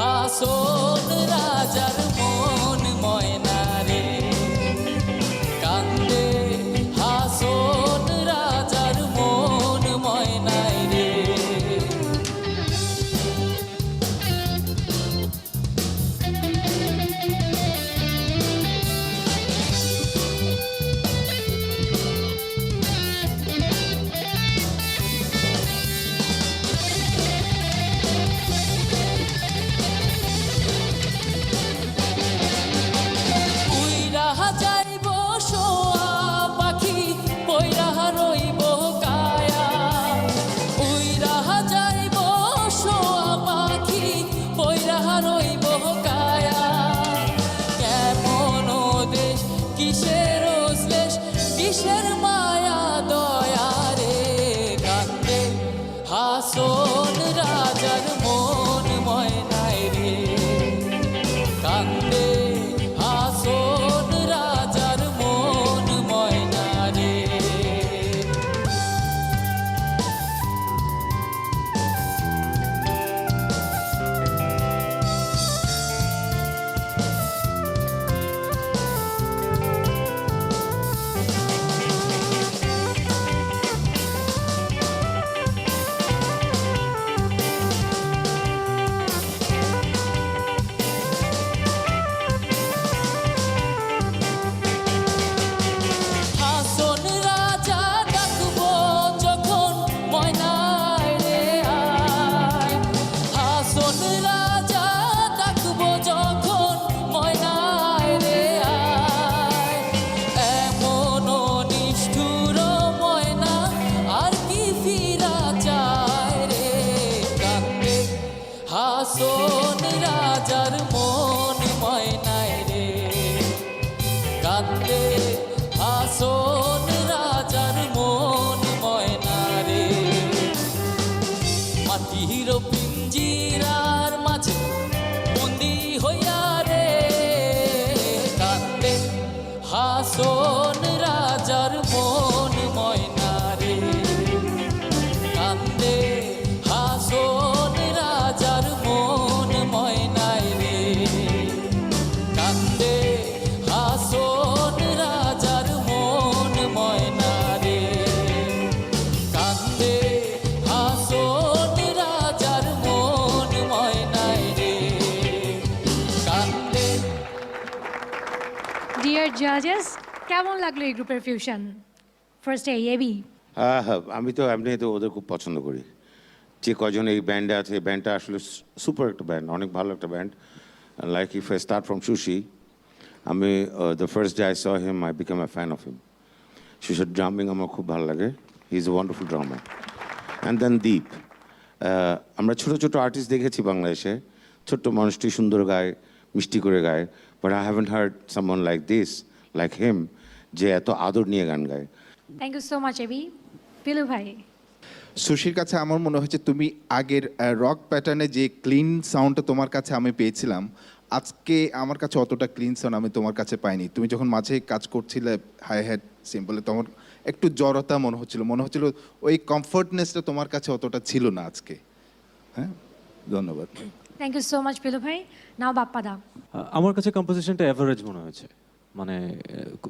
হাসন রাজার মন ময়না রে কান্দে হাসন রাজার মন ময়নায় রে উইরা যাইব সোয়া পাখি পয়রা রইব কায়া উইরা যাইব সোয়া পাখি পয়রা রইব কায়া কেমন দেশ কিসের শ্লেষ কিসের মায়া দয়া রে কান্দে হাসন রাজার মন ময়নায় রে কান্দে হাসন রাজার মন ময়না রে হাসন রাজা ডাকবো যখন ময়নায় রে আয় হাসন রাজা ডাকবো যখন ময়নায় রে আয় এমন নিষ্ঠুর ময়না আর কি ফিরা চায় রে কান্দে হাসন রাজার মন ময়নায় রে কান্দে হাসন রাজার মন ময়না রে মাটির পিঞ্জিরার মাঝে বন্দি হইয়া রে কান্দে হাসন রাজার মন ময়না রে কান্দে হাসন রাজার মন ময়নায় রে কান্দে হাসন রাজার মন ময়না রে কান্দে হাসন রাজার মন ময়নায় রে কান্দে ডিয়ার জাজেস, কেমন লাগলো এই গ্রুপের ফিউশন? ফার্স্টে এবি। আমি তো এমনি তো ওদের খুব পছন্দ করি যে কজন এই ব্যান্ডে আছে এই ব্যান্ডটা আসলে সুপার একটা ব্যান্ড অনেক ভালো একটা band like if I start from Sushi আমি the first day I saw him I become a fan of him সুশির ড্রামিং আমার খুব ভালো লাগে he is a wonderful drummer and then Deep আমরা ছোটো ছোটো আর্টিস্ট দেখেছি বাংলাদেশে ছোট্ট মানুষটি সুন্দর গায় মিষ্টি করে গায় but I haven't heard someone like this like him যে এত আদর নিয়ে গান গায়। Thank you so much Abi. Pilu ভাই, সুশীর কাছে আমার মনে হয়েছে তুমি আগের রক প্যাটার্নে যে ক্লিন সাউন্ডটা তোমার কাছে আমি পেয়েছিলাম আজকে আমার কাছে অতটা ক্লিন সাউন্ড আমি তোমার কাছে পাইনি। তুমি যখন মাঝে কাজ করছিলে হাই হ্যাড সিম্পলে তোমার একটু জড়তা মনে হচ্ছিল ওই কমফর্টনেসটা তোমার কাছে অতটা ছিল না আজকে। হ্যাঁ, ধন্যবাদ। থ্যাংক ইউ সো মাচ পিলু ভাই। নাও বাপ্পা দা। আমার কাছে কম্পোজিশনটা অ্যাভারেজ মনে হয়েছে, মানে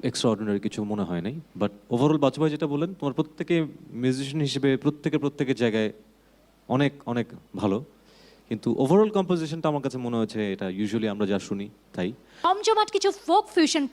এক্সট্রা অর্ডিনারি কিছু মনে হয় নাই। বাট ওভারঅল বাচ্চু ভাই যেটা বললেন, তোমার প্রত্যেকে মিউজিশিয়ান হিসেবে প্রত্যেকের জায়গায় অনেক অনেক ভালো, কিন্তু ওভারঅল কম্পোজিশনটা আমার কাছে মনে হয়েছে এটা ইউজুয়ালি আমরা যা শুনি তাই। জমজমাট কিছু ফোক ফিউশন